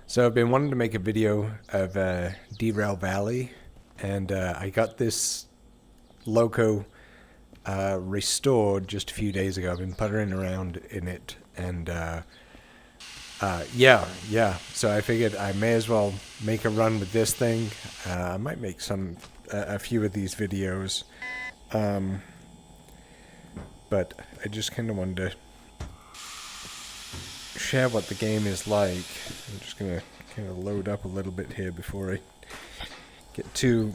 So I've been wanting to make a video of Derail Valley, and I got this loco restored just a few days ago. I've been puttering around in it, and yeah. So I figured I may as well make a run with this thing. I might make a few of these videos, but I just kind of wanted to share what the game is like. I'm just gonna kind of load up a little bit here before I get too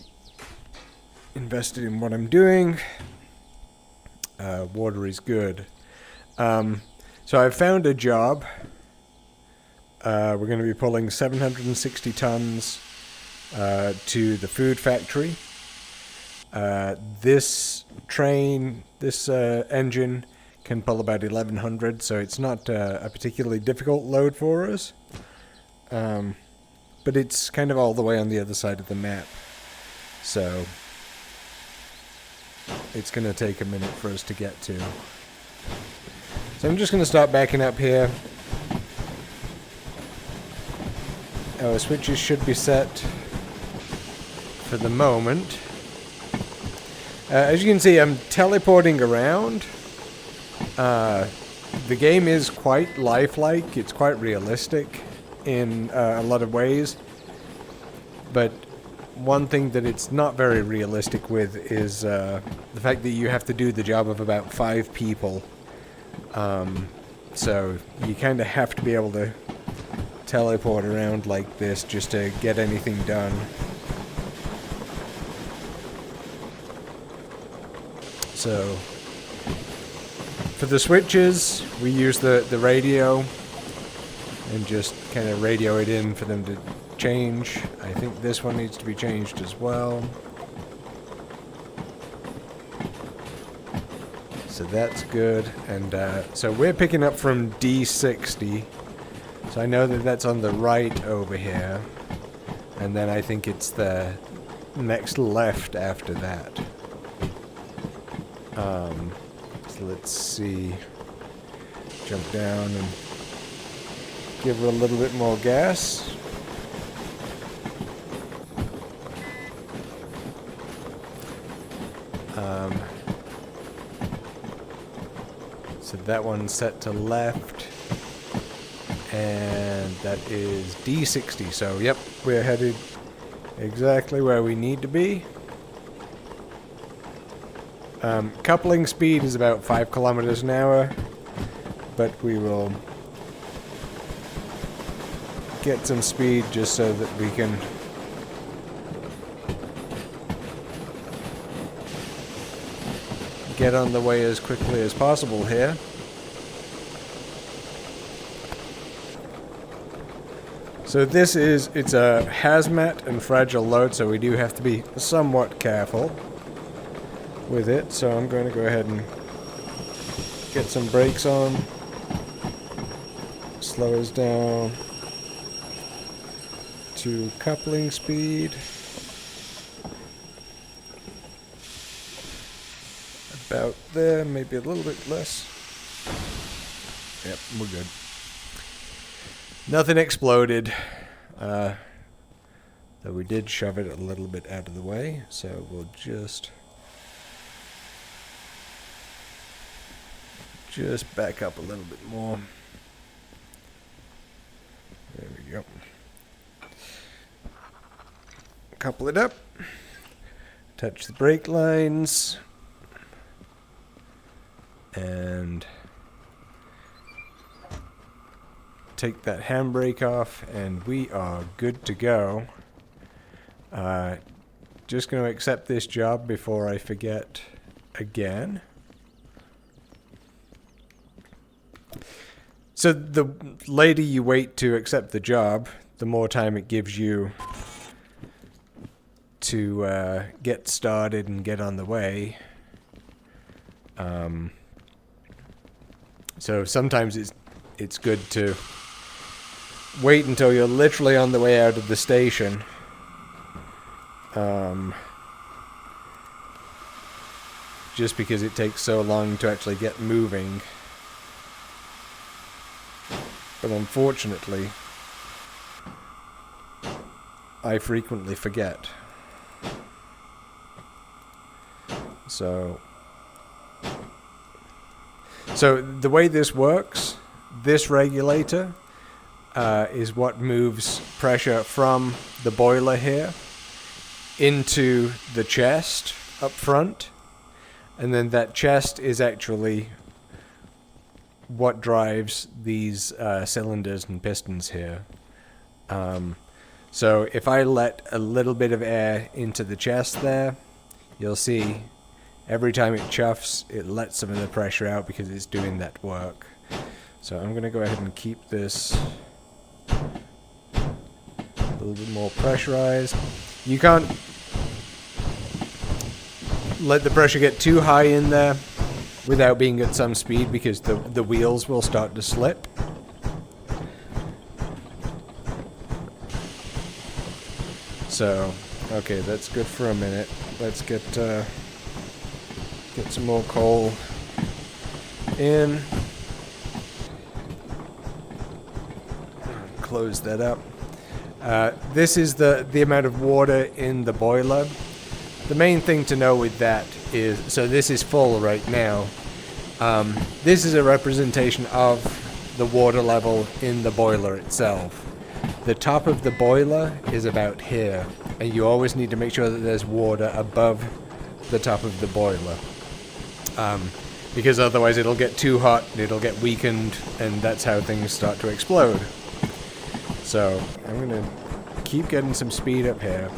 invested in what I'm doing. Water is good. So I've found a job. We're going to be pulling 760 tons to the food factory. This engine can pull about 1,100, so it's not a particularly difficult load for us. But it's kind of all the way on the other side of the map, so it's going to take a minute for us to get to. So I'm just going to start backing up here. Our switches should be set for the moment. As you can see, I'm teleporting around. The game is quite lifelike. It's quite realistic in a lot of ways. But one thing that it's not very realistic with is the fact that you have to do the job of about 5 people. So you kind of have to be able to teleport around like this just to get anything done. So for the switches, we use the radio and just kind of radio it in for them to change. I think this one needs to be changed as well. So that's good. And so we're picking up from D60. So I know that that's on the right over here. And then I think it's the next left after that. So let's see. Jump down and give her a little bit more gas. So that one's set to left. And that is D60. So, yep, we're headed exactly where we need to be. Coupling speed is about 5 kilometers an hour, but we will get some speed just so that we can get on the way as quickly as possible here. So it's a hazmat and fragile load, so we do have to be somewhat careful with it. So I'm going to go ahead and get some brakes on, slow us down to coupling speed. About there, maybe a little bit less. Yep, we're good. Nothing exploded, though we did shove it a little bit out of the way, so we'll just back up a little bit more. There we go. Couple it up, touch the brake lines, and take that handbrake off, and we are good to go. Just going to accept this job before I forget again. So the later you wait to accept the job, the more time it gives you to get started and get on the way. So sometimes it's good to wait until you're literally on the way out of the station. Just because it takes so long to actually get moving. But unfortunately, I frequently forget. So the way this works, this regulator is what moves pressure from the boiler here into the chest up front, and then that chest is actually what drives these cylinders and pistons here. So if I let a little bit of air into the chest there, you'll see every time it chuffs, it lets some of the pressure out because it's doing that work. So I'm going to go ahead and keep this a little bit more pressurized. You can't let the pressure get too high in there without being at some speed, because the wheels will start to slip. So, okay, that's good for a minute. Let's get some more coal in. Close that up. This is the amount of water in the boiler. The main thing to know with that is, so this is full right now. This is a representation of the water level in the boiler itself. The top of the boiler is about here, and you always need to make sure that there's water above the top of the boiler. Because otherwise it'll get too hot, it'll get weakened, and that's how things start to explode. So I'm going to keep getting some speed up here.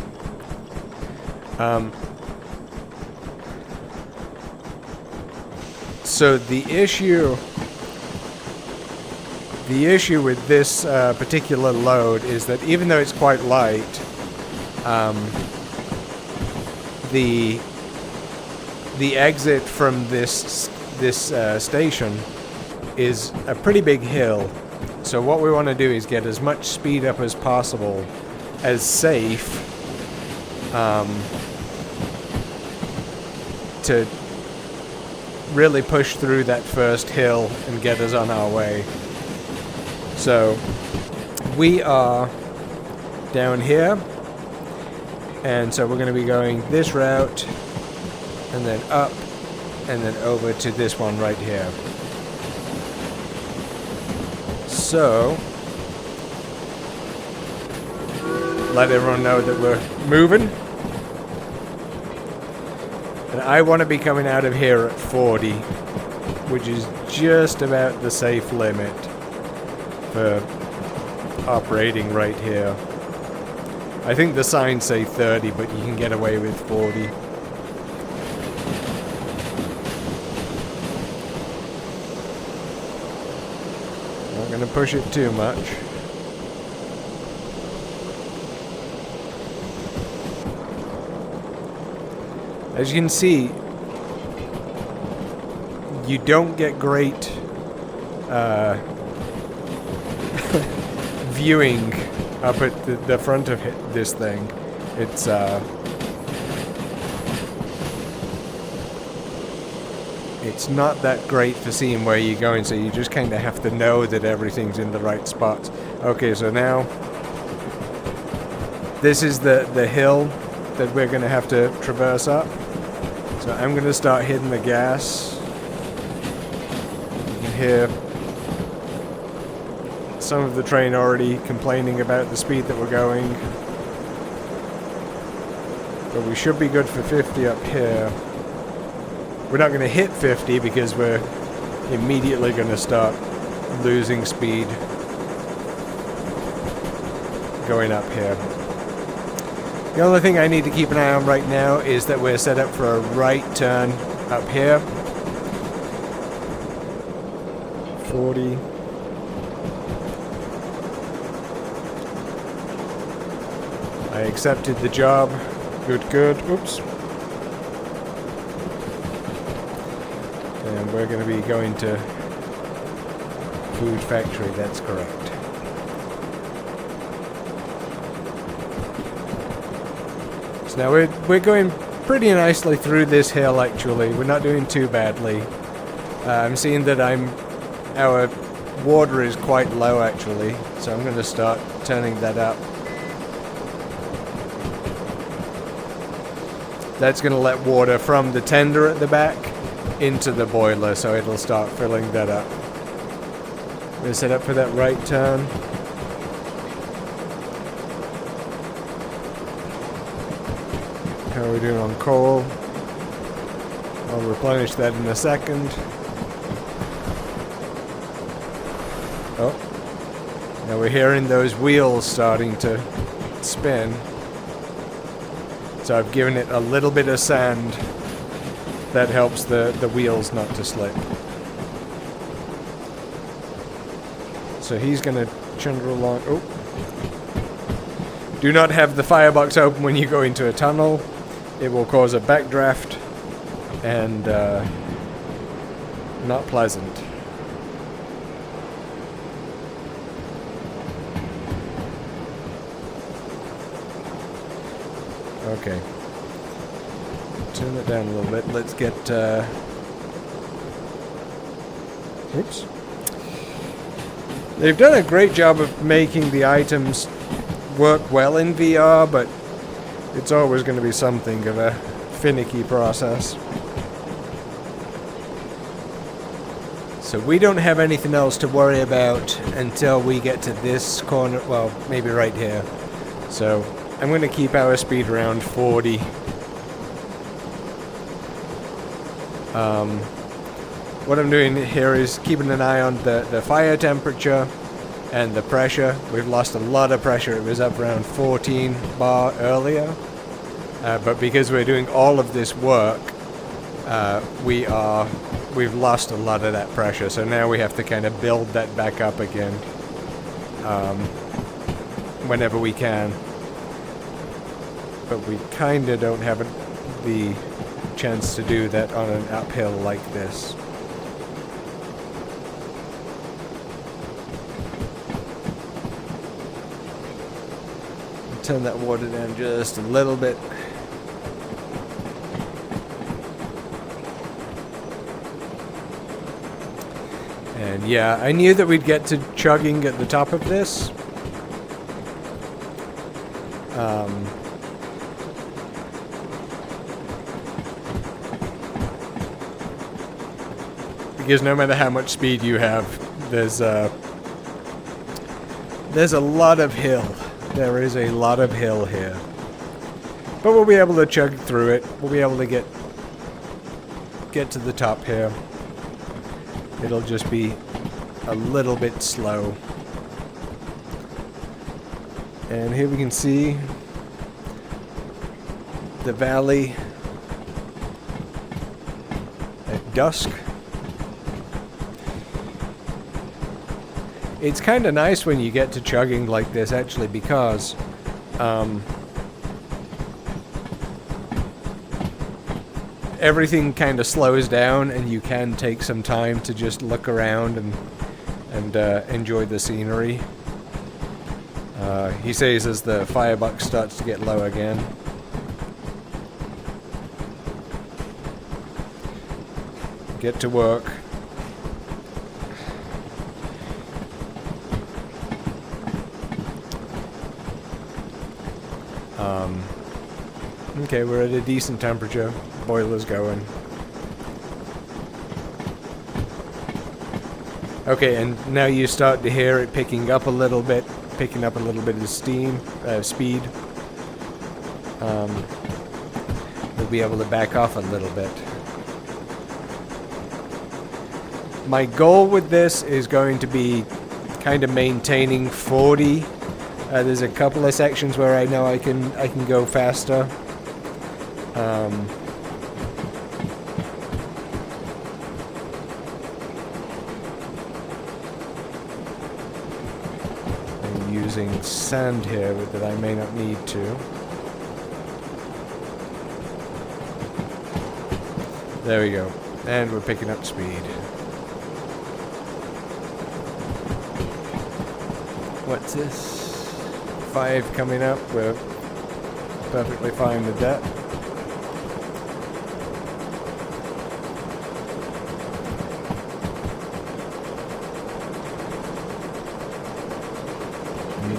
So the issue with this particular load is that even though it's quite light, the exit from this station is a pretty big hill. So what we want to do is get as much speed up as possible, as safe, to really push through that first hill and get us on our way. So we are down here, and so we're going to be going this route, and then up, and then over to this one right here. So let everyone know that we're moving. And I want to be coming out of here at 40, which is just about the safe limit for operating right here. I think the signs say 30, but you can get away with 40. Not going to push it too much. As you can see, you don't get great viewing up at the front of this thing. It's not that great for seeing where you're going, so you just kind of have to know that everything's in the right spots. Okay, so now this is the hill that we're going to have to traverse up. So I'm going to start hitting the gas. You can hear some of the train already complaining about the speed that we're going. But we should be good for 50 up here. We're not going to hit 50 because we're immediately going to start losing speed going up here. The only thing I need to keep an eye on right now is that we're set up for a right turn up here. 40. I accepted the job. Good, good. Oops. And we're going to be going to Food Factory, that's correct. So now we're going pretty nicely through this hill, actually. We're not doing too badly. I'm seeing that our water is quite low, actually, so I'm going to start turning that up. That's going to let water from the tender at the back into the boiler, so it'll start filling that up. We're set up for that right turn. How are we doing on coal? I'll replenish that in a second. Oh. Now we're hearing those wheels starting to spin. So I've given it a little bit of sand. That helps the wheels not to slip. So he's going to chunder along. Oh. Do not have the firebox open when you go into a tunnel. It will cause a backdraft and not pleasant. Okay. Turn it down a little bit. Let's get... Oops. They've done a great job of making the items work well in VR, but it's always going to be something of a finicky process. So we don't have anything else to worry about until we get to this corner. Well, maybe right here. So I'm going to keep our speed around 40. What I'm doing here is keeping an eye on the fire temperature and the pressure. We've lost a lot of pressure. It was up around 14 bar earlier. But because we're doing all of this work, we've lost a lot of that pressure. So now we have to kind of build that back up again whenever we can. But we kind of don't have the chance to do that on an uphill like this. Turn that water down just a little bit. And yeah, I knew that we'd get to chugging at the top of this. Because no matter how much speed you have, there's a lot of hill. There is a lot of hill here. But we'll be able to chug through it. We'll be able to get to the top here. It'll just be a little bit slow. And here we can see the valley at dusk. It's kind of nice when you get to chugging like this, actually, because everything kind of slows down and you can take some time to just look around and enjoy the scenery. He says as the firebox starts to get low again. Get to work. Okay, we're at a decent temperature. Boiler's going. Okay, and now you start to hear it picking up a little bit of steam, speed. We'll be able to back off a little bit. My goal with this is going to be kind of maintaining 40. There's a couple of sections where I know I can go faster. I'm using sand here that I may not need to. There we go. And we're picking up speed. What's this? 5 coming up. We're perfectly fine with that.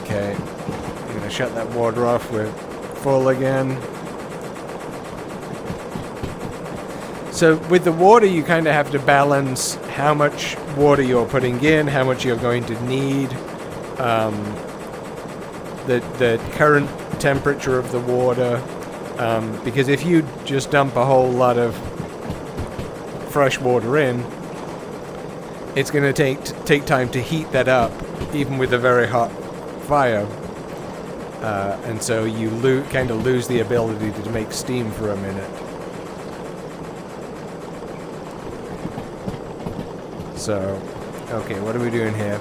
Okay, I'm gonna shut that water off. We're full again. So with the water, you kind of have to balance how much water you're putting in, how much you're going to need, the current temperature of the water, because if you just dump a whole lot of fresh water in, it's going to take time to heat that up, even with a very hot fire, and so you kind of lose the ability to make steam for a minute. So, okay, what are we doing here?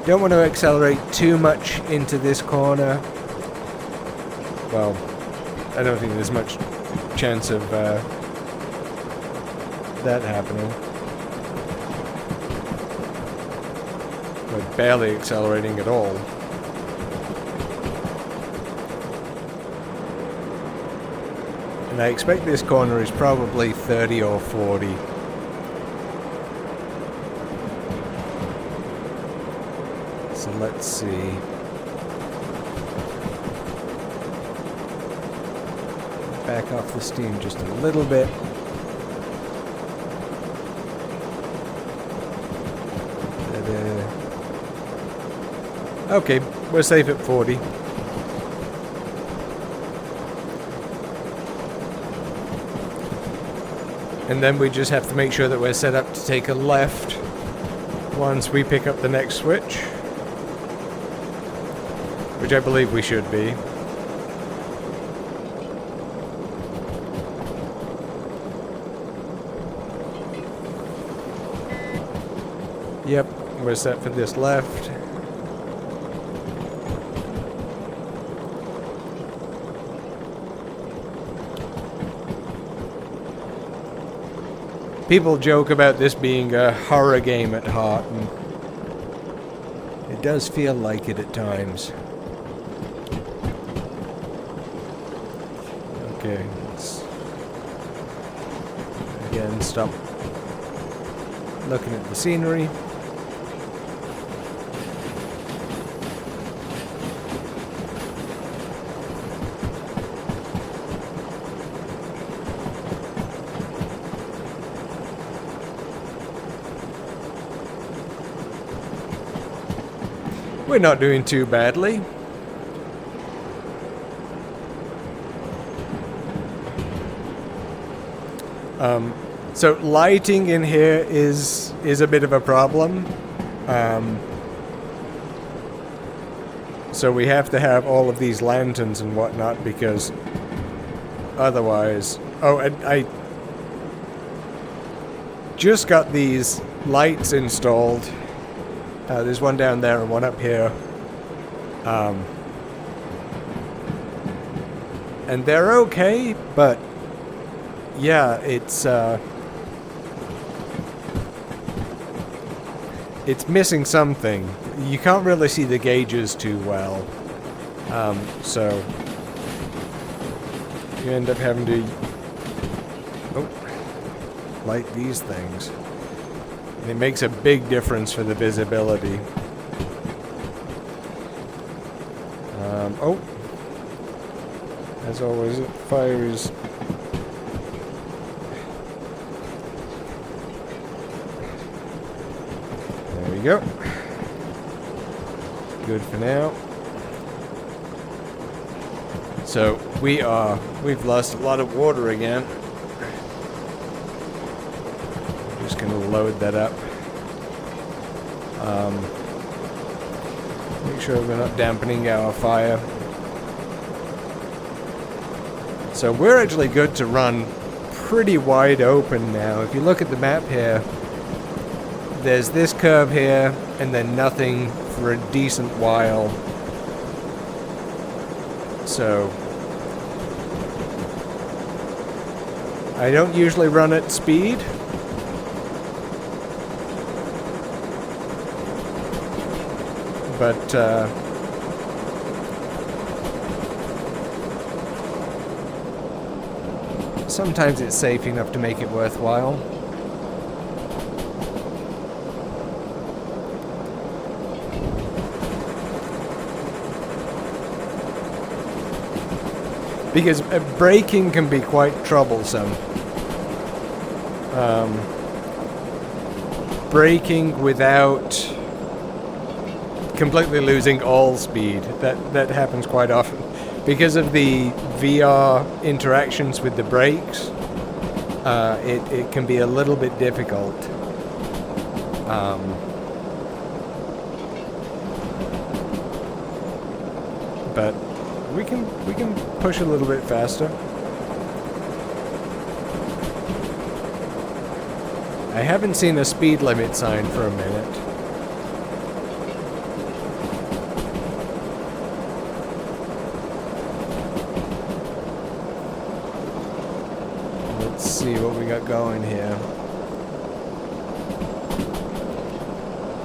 Don't want to accelerate too much into this corner. Well, I don't think there's much chance of that happening. We're barely accelerating at all. And I expect this corner is probably 30 or 40. So let's see. Back off the steam just a little bit. Okay, we're safe at 40. And then we just have to make sure that we're set up to take a left once we pick up the next switch. Which I believe we should be. Yep, we're set for this left. People joke about this being a horror game at heart, and it does feel like it at times. Okay, let's again stop looking at the scenery. We're not doing too badly. So lighting in here is a bit of a problem. So we have to have all of these lanterns and whatnot because otherwise... Oh, and I just got these lights installed. There's one down there and one up here. And they're okay, but yeah, it's missing something. You can't really see the gauges too well. So you end up having to light these things. It makes a big difference for the visibility. As always, it fires. There we go. Good for now. So we've lost a lot of water again. Just gonna load that up. Make sure we're not dampening our fire. So we're actually good to run pretty wide open now. If you look at the map here, there's this curve here, and then nothing for a decent while. So I don't usually run at speed. But sometimes it's safe enough to make it worthwhile. Because braking can be quite troublesome. braking without completely losing all speed. That happens quite often. Because of the VR interactions with the brakes, it can be a little bit difficult. But we can push a little bit faster. I haven't seen a speed limit sign for a minute. Let's see what we got going here.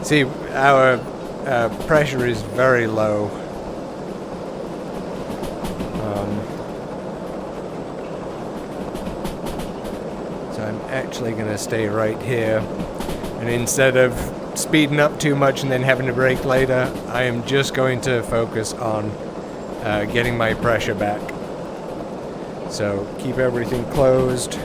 See, our pressure is very low. So I'm actually going to stay right here. And instead of speeding up too much and then having to brake later, I am just going to focus on getting my pressure back. So keep everything closed.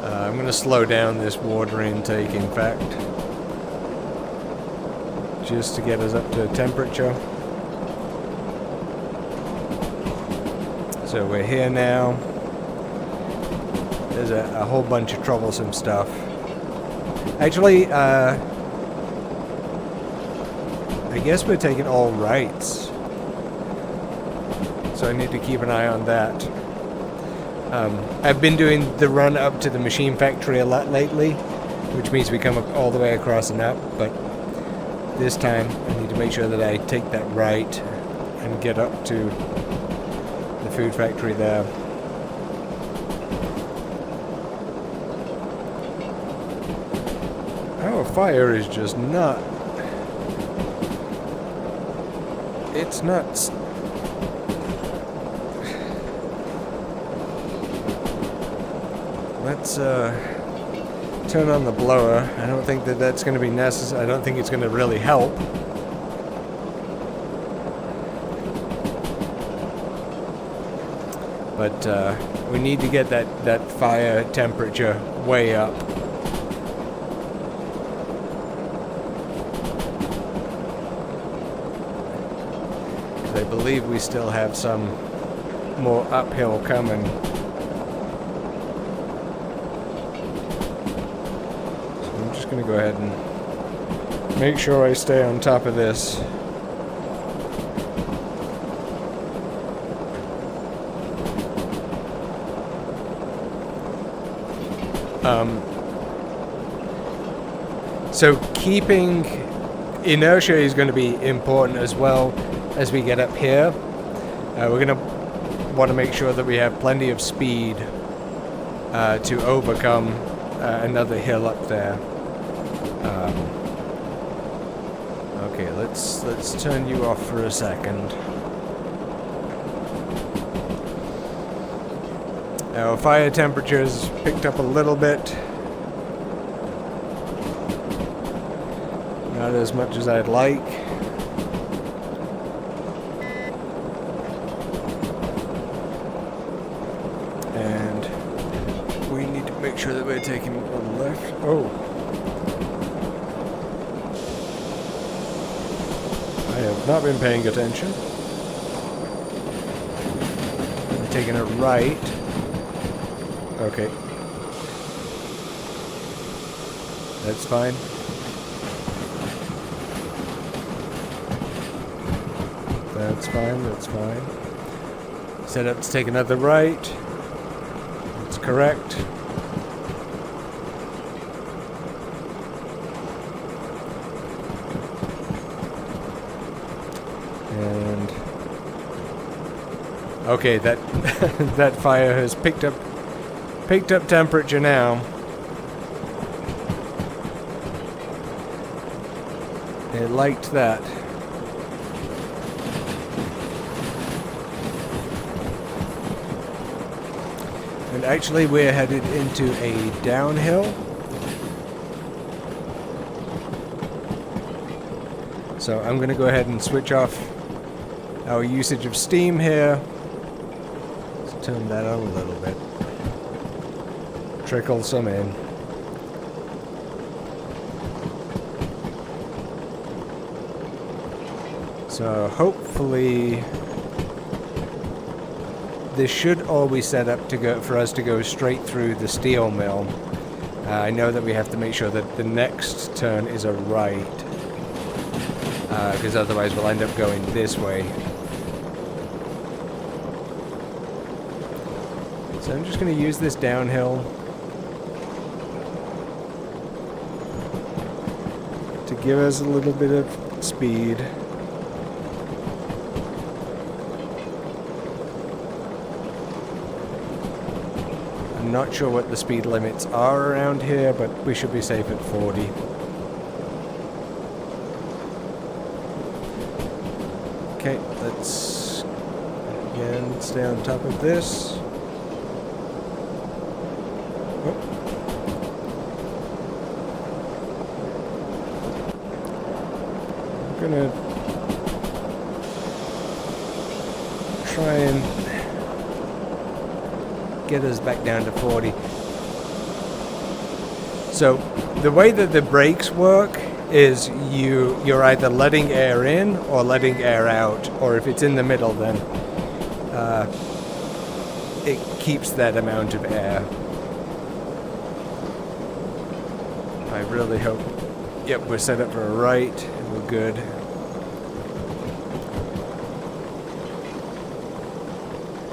I'm going to slow down this water intake, in fact, just to get us up to temperature. So we're here now. There's a whole bunch of troublesome stuff. Actually, I guess we're taking all rights. So I need to keep an eye on that. I've been doing the run up to the machine factory a lot lately, which means we come up all the way across and up, but this time I need to make sure that I take that right and get up to the food factory there. Our fire is just not... It's not... Let's turn on the blower. I don't think that that's going to be necessary. I don't think it's going to really help. But we need to get that fire temperature way up. I believe we still have some more uphill coming. I'm going to go ahead and make sure I stay on top of this. So keeping inertia is going to be important as well as we get up here. We're going to want to make sure that we have plenty of speed to overcome another hill up there. Okay, let's turn you off for a second. Our fire temperature's picked up a little bit. Not as much as I'd like. And we need to make sure that we're taking a left. Oh. I have not been paying attention. I'm taking a right. Okay. That's fine. That's fine, that's fine. Set up to take another right. That's correct. And okay, that that fire has picked up temperature now. It liked that. And actually we're headed into a downhill. So I'm going to go ahead and switch off our usage of steam here. Let's turn that on a little bit. Trickle some in. So hopefully this should all be set up to go for us to go straight through the steel mill. I know that we have to make sure that the next turn is a right, because otherwise we'll end up going this way. So I'm just going to use this downhill to give us a little bit of speed. I'm not sure what the speed limits are around here, but we should be safe at 40. Okay, let's again stay on top of this. Oh. I'm gonna try and get us back down to 40. So the way that the brakes work is you're either letting air in or letting air out, or if it's in the middle, then it keeps that amount of air. I really hope. Yep, we're set up for a right. We're good.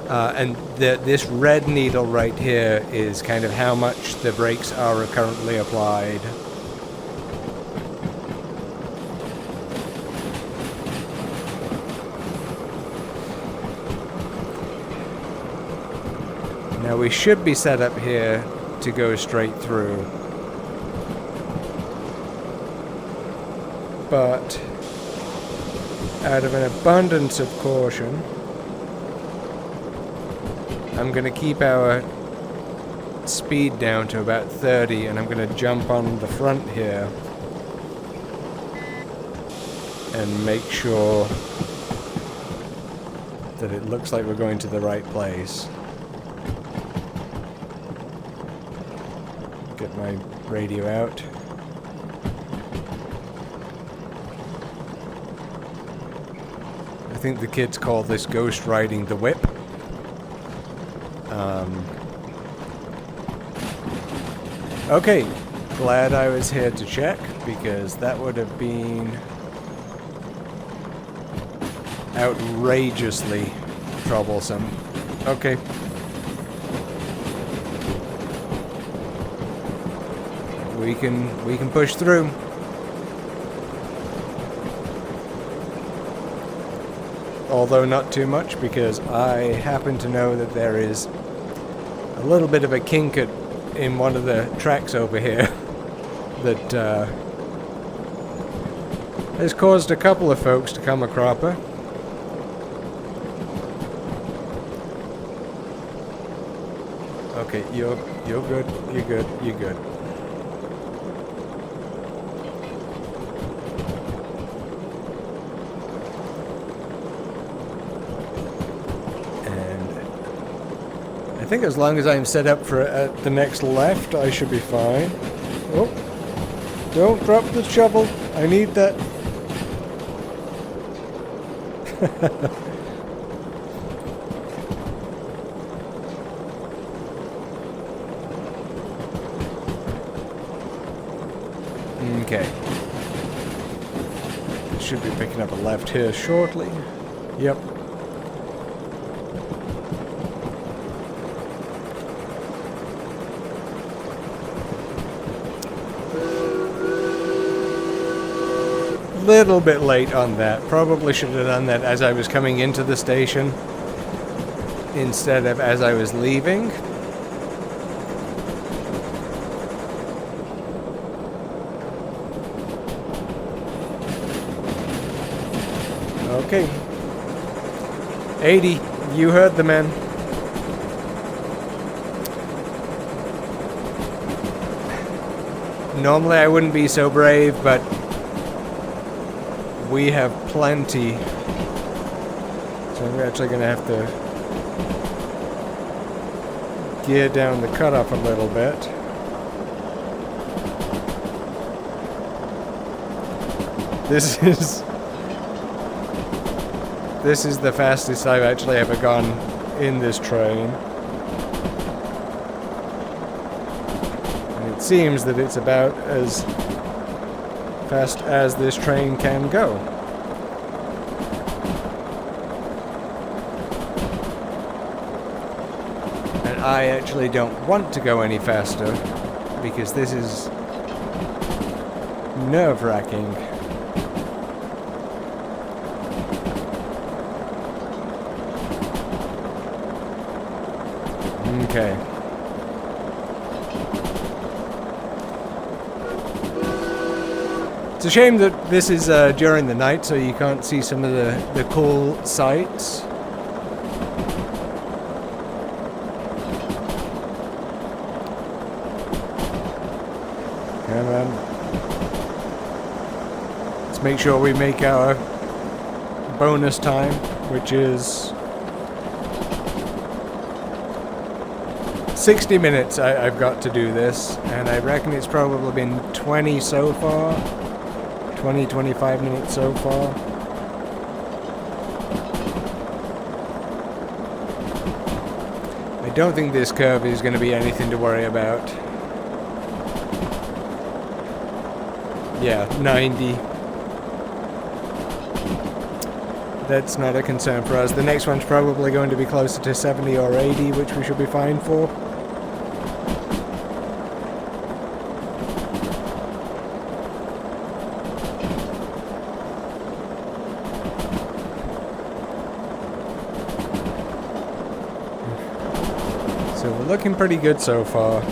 And this red needle right here is kind of how much the brakes are currently applied. Now we should be set up here to go straight through. But out of an abundance of caution, I'm going to keep our speed down to about 30, and I'm going to jump on the front here and make sure that it looks like we're going to the right place. Get my radio out. I think the kids call this ghost riding the whip. Okay, glad I was here to check, because that would have been outrageously troublesome. Okay. We can push through. Although not too much, because I happen to know that there is a little bit of a kink in one of the tracks over here that has caused a couple of folks to come a cropper. Okay, you're good. You're good. You're good. I think as long as I'm set up for the next left, I should be fine. Oh, don't drop the shovel. I need that. Okay. Should be picking up a left here shortly. Yep. Little bit late on that. Probably should have done that as I was coming into the station instead of as I was leaving. Okay. 80. You heard the man. Normally I wouldn't be so brave, but we have plenty, so I'm actually going to have to gear down the cutoff a little bit. This is the fastest I've actually ever gone in this train. And it seems that it's about as fast as this train can go. And I actually don't want to go any faster because this is nerve-wracking. Okay. It's a shame that this is during the night, so you can't see some of the cool sights. Come on. Let's make sure we make our bonus time, which is 60 minutes I've got to do this, and I reckon it's probably been 20 so far. 20, 25 minutes so far. I don't think this curve is going to be anything to worry about. Yeah, 90. That's not a concern for us. The next one's probably going to be closer to 70 or 80, which we should be fine for. So we're looking pretty good so far.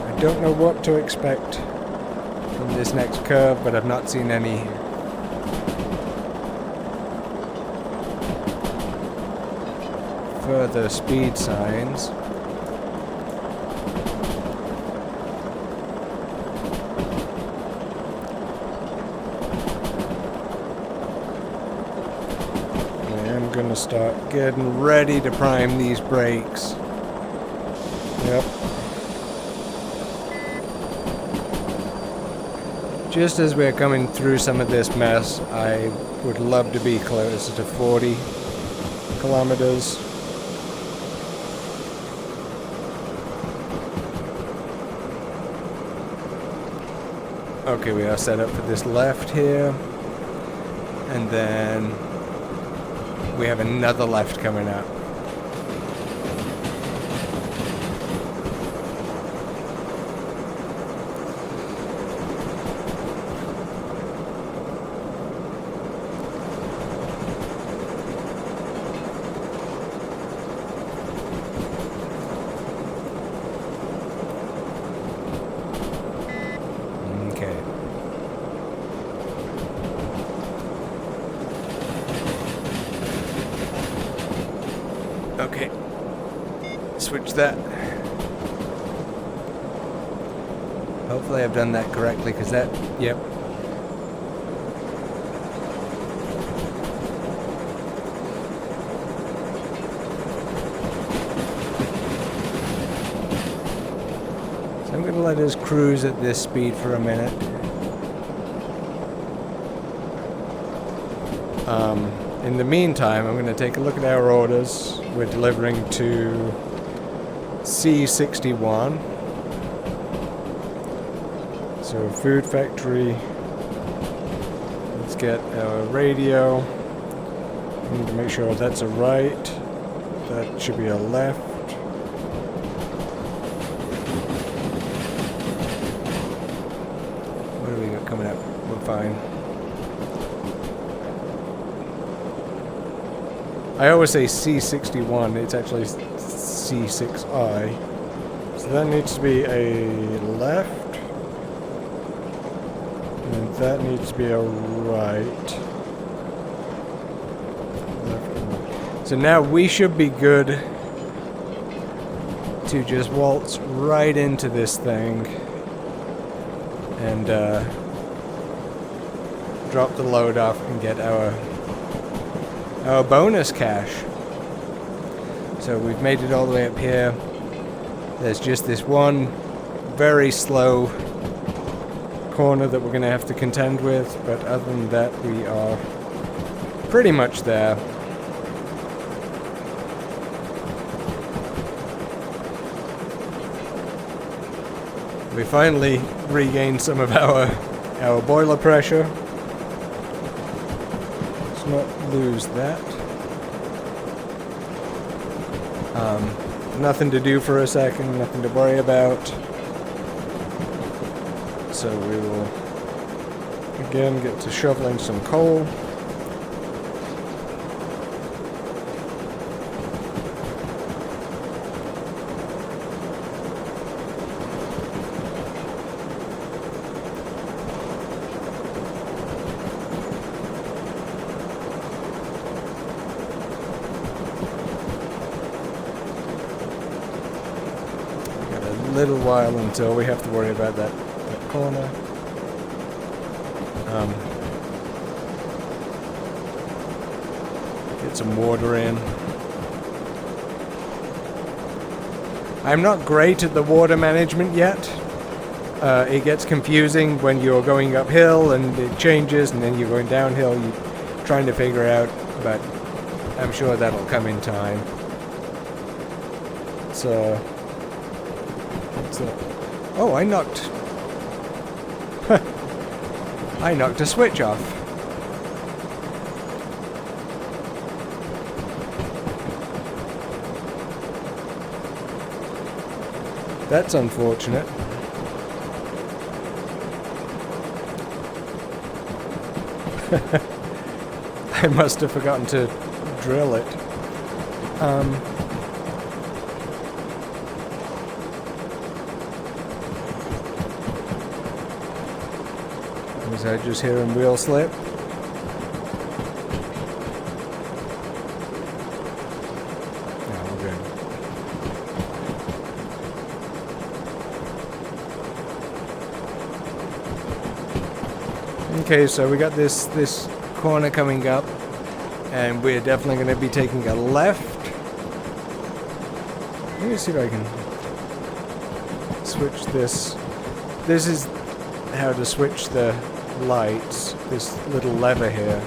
I don't know what to expect from this next curve, but I've not seen any further speed signs. I'm gonna start getting ready to prime these brakes. Yep. Just as we're coming through some of this mess, I would love to be closer to 40 kilometers. Okay, we are set up for this left here, and then we have another left coming up. Okay, switch that. Hopefully I've done that correctly, because that, yep. So I'm going to let us cruise at this speed for a minute. In the meantime, I'm going to take a look at our orders. We're delivering to C61. So food factory. Let's get our radio. We need to make sure that's a right. That should be a left. What do we got coming up? We're fine. I always say C61, it's actually C6I. So that needs to be a left. And that needs to be a right. Left and right. So now we should be good to just waltz right into this thing and drop the load off and get our bonus cash. So we've made it all the way up here. There's just this one very slow corner that we're going to have to contend with, but other than that we are pretty much there. We finally regained some of our boiler pressure. Let's not lose that. Nothing to do for a second, nothing to worry about. So we will again get to shoveling some coal. Little while until we have to worry about that corner. Get some water in. I'm not great at the water management yet. It gets confusing when you're going uphill and it changes, and then you're going downhill. You're trying to figure out, but I'm sure that'll come in time. So. Oh, I knocked a switch off. That's unfortunate. I must have forgotten to drill it. Was I just hearing wheel slip? No, we're good. Okay, so we got this corner coming up, and we're definitely going to be taking a left. Let me see if I can switch this. This is how to switch the lights, this little lever here.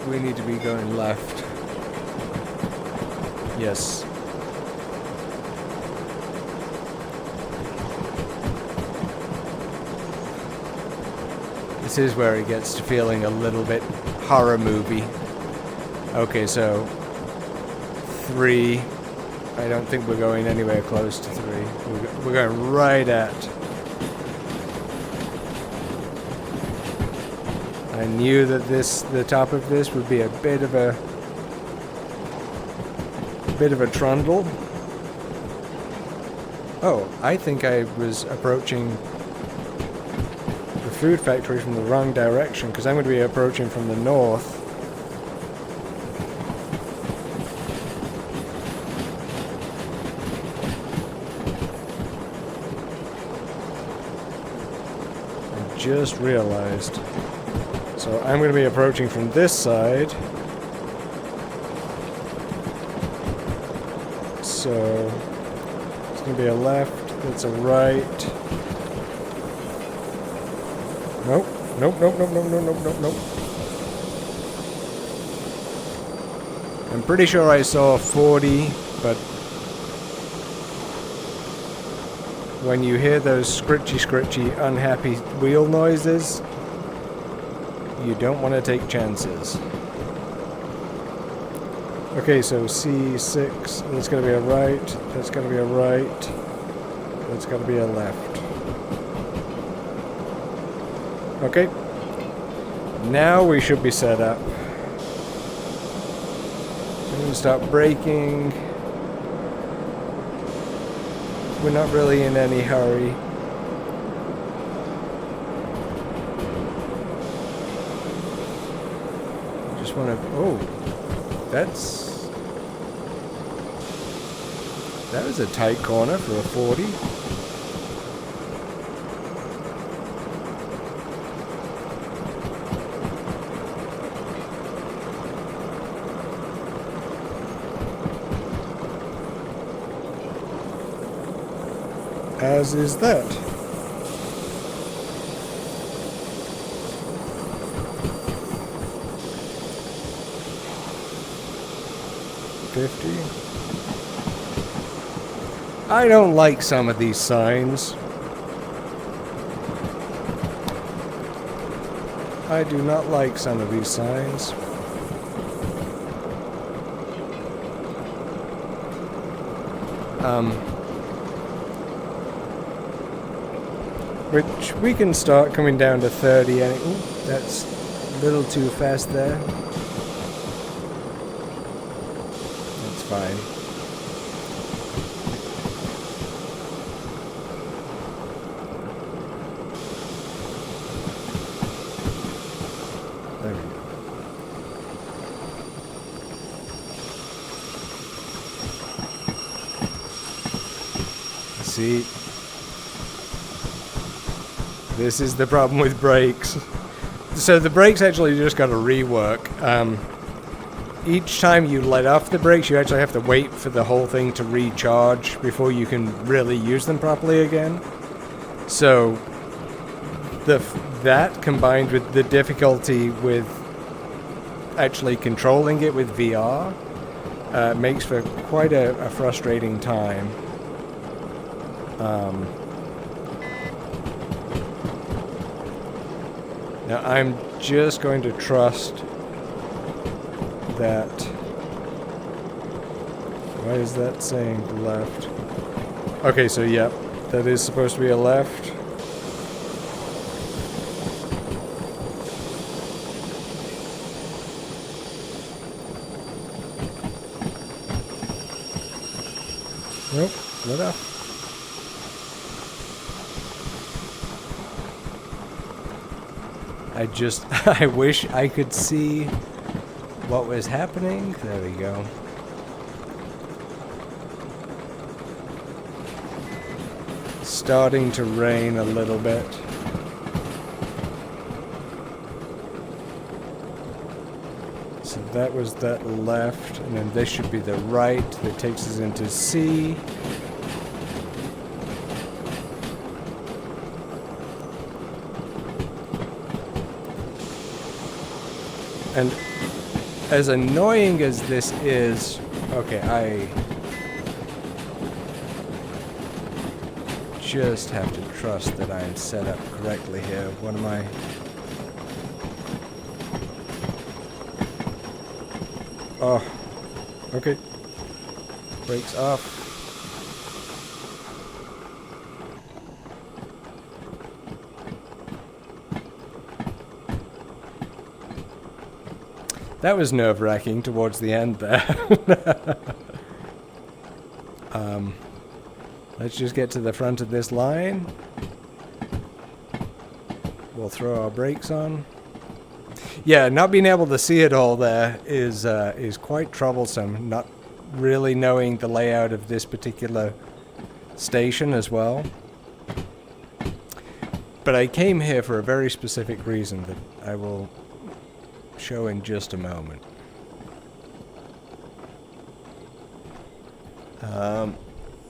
We need to be going left. Yes. This is where it gets to feeling a little bit horror movie. Okay, so 3. I don't think we're going anywhere close to 3. We're going right at. I knew that the top of this would be a bit of a trundle. Oh, I think I was approaching the food factory from the wrong direction, because I'm going to be approaching from the north. I just realized. So I'm going to be approaching from this side. So it's going to be a left, that's a right. Nope, nope, nope, nope, nope, nope, nope, nope. I'm pretty sure I saw 40, but when you hear those scritchy, unhappy wheel noises, you don't want to take chances. Okay, so C6, that's going to be a right, that's going to be a right, that's going to be a left. Okay, now we should be set up. I'm going to start braking. We're not really in any hurry. Just want to... Oh, that was a tight corner for a 40. as is that. I don't like some of these signs. I do not like some of these signs. Which we can start coming down to 30 and ooh, that's a little too fast there. That's fine. There we go. See, this is the problem with brakes. So the brakes actually just got to rework. Each time you let off the brakes, you actually have to wait for the whole thing to recharge before you can really use them properly again. So that combined with the difficulty with actually controlling it with VR makes for quite a frustrating time. Now I'm just going to trust that. Why is that saying left? Okay, so yep, that is supposed to be a left. Nope, let off. I wish I could see what was happening. There we go. Starting to rain a little bit. So that was that left, and then this should be the right that takes us into C. And as annoying as this is, okay, I just have to trust that I'm set up correctly here. What am I? Oh, okay. Brakes off. That was nerve-wracking towards the end there. Let's just get to the front of this line. We'll throw our brakes on. Yeah, not being able to see it all there is quite troublesome. Not really knowing the layout of this particular station as well. But I came here for a very specific reason that I will show in just a moment.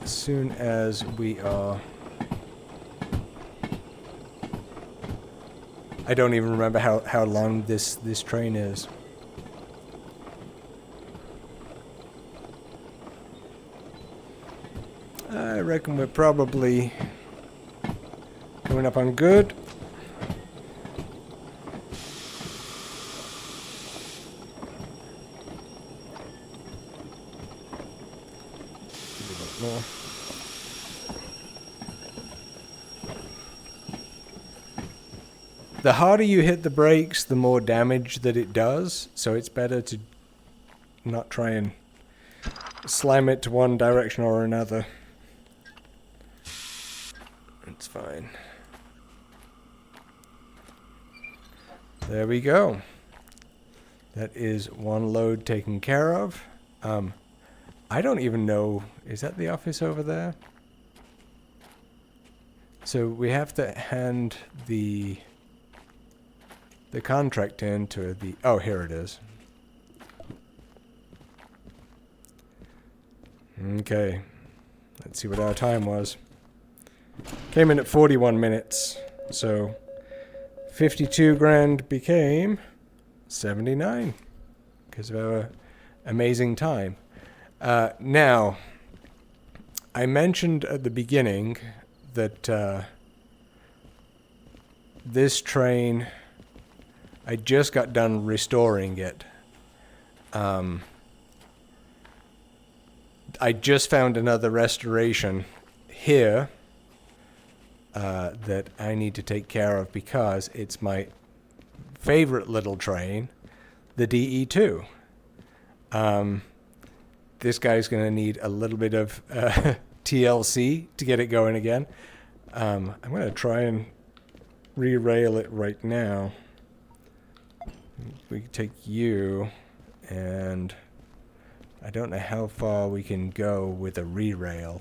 As soon as we are... I don't even remember how long this train is. I reckon we're probably coming up on good. More. The harder you hit the brakes, the more damage that it does, so it's better to not try and slam it to one direction or another. It's fine. There we go. That is one load taken care of. I don't even know, is that the office over there? So we have to hand the contract in to the, oh, here it is. Okay, let's see what our time was. Came in at 41 minutes. So 52 grand became 79 because of our amazing time. Now, I mentioned at the beginning that this train, I just got done restoring it. I just found another restoration here that I need to take care of because it's my favorite little train, the DE2. This guy's going to need a little bit of TLC to get it going again. I'm going to try and re-rail it right now. We can take you, and I don't know how far we can go with a re-rail.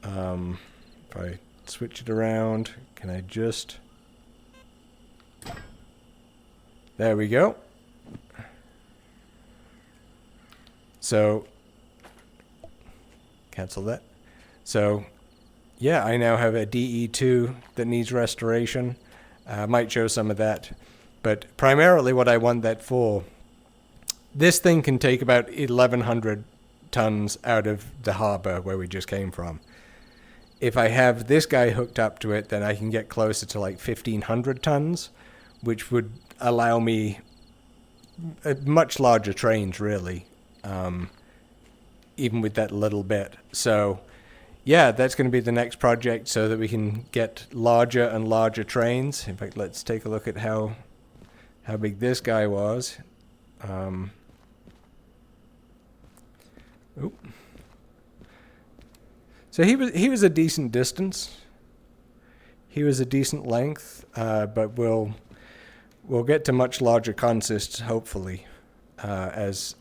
If I switch it around, can I just... There we go. So, cancel that. So, yeah, I now have a DE2 that needs restoration. I might show some of that. But primarily what I want that for, this thing can take about 1,100 tons out of the harbor where we just came from. If I have this guy hooked up to it, then I can get closer to like 1,500 tons, which would allow me much larger trains, really, even with that little bit. So, yeah, that's going to be the next project so that we can get larger and larger trains. In fact, let's take a look at how big this guy was. Oop. So he was a decent distance. He was a decent length, but we'll get to much larger consists hopefully as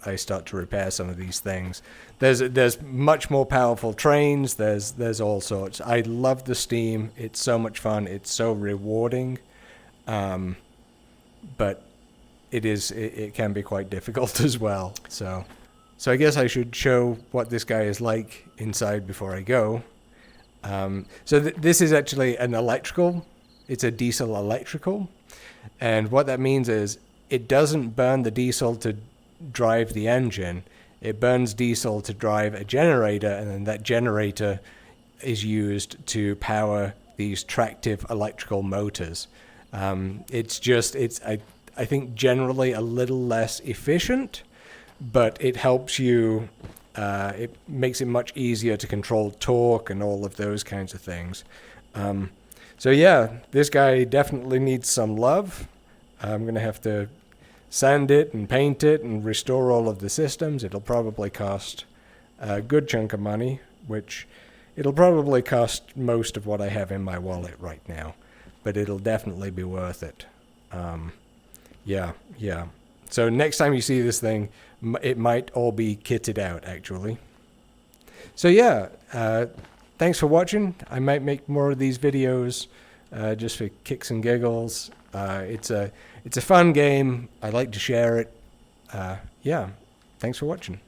I start to repair some of these things. There's much more powerful trains. There's all sorts. I love the steam. It's so much fun. It's so rewarding, but it can be quite difficult as well. So I guess I should show what this guy is like inside before I go. So this is actually an electrical. It's a diesel electrical. And what that means is it doesn't burn the diesel to drive the engine. It burns diesel to drive a generator, and then that generator is used to power these tractive electrical motors. It's I think generally a little less efficient, but it helps you, it makes it much easier to control torque and all of those kinds of things. So yeah, this guy definitely needs some love. I'm going to have to sand it and paint it and restore all of the systems. It'll probably cost a good chunk of money, which it'll probably cost most of what I have in my wallet right now, but it'll definitely be worth it. Yeah. So next time you see this thing, it might all be kitted out, actually. So yeah, thanks for watching. I might make more of these videos just for kicks and giggles. It's a fun game. I like to share it. Yeah, thanks for watching.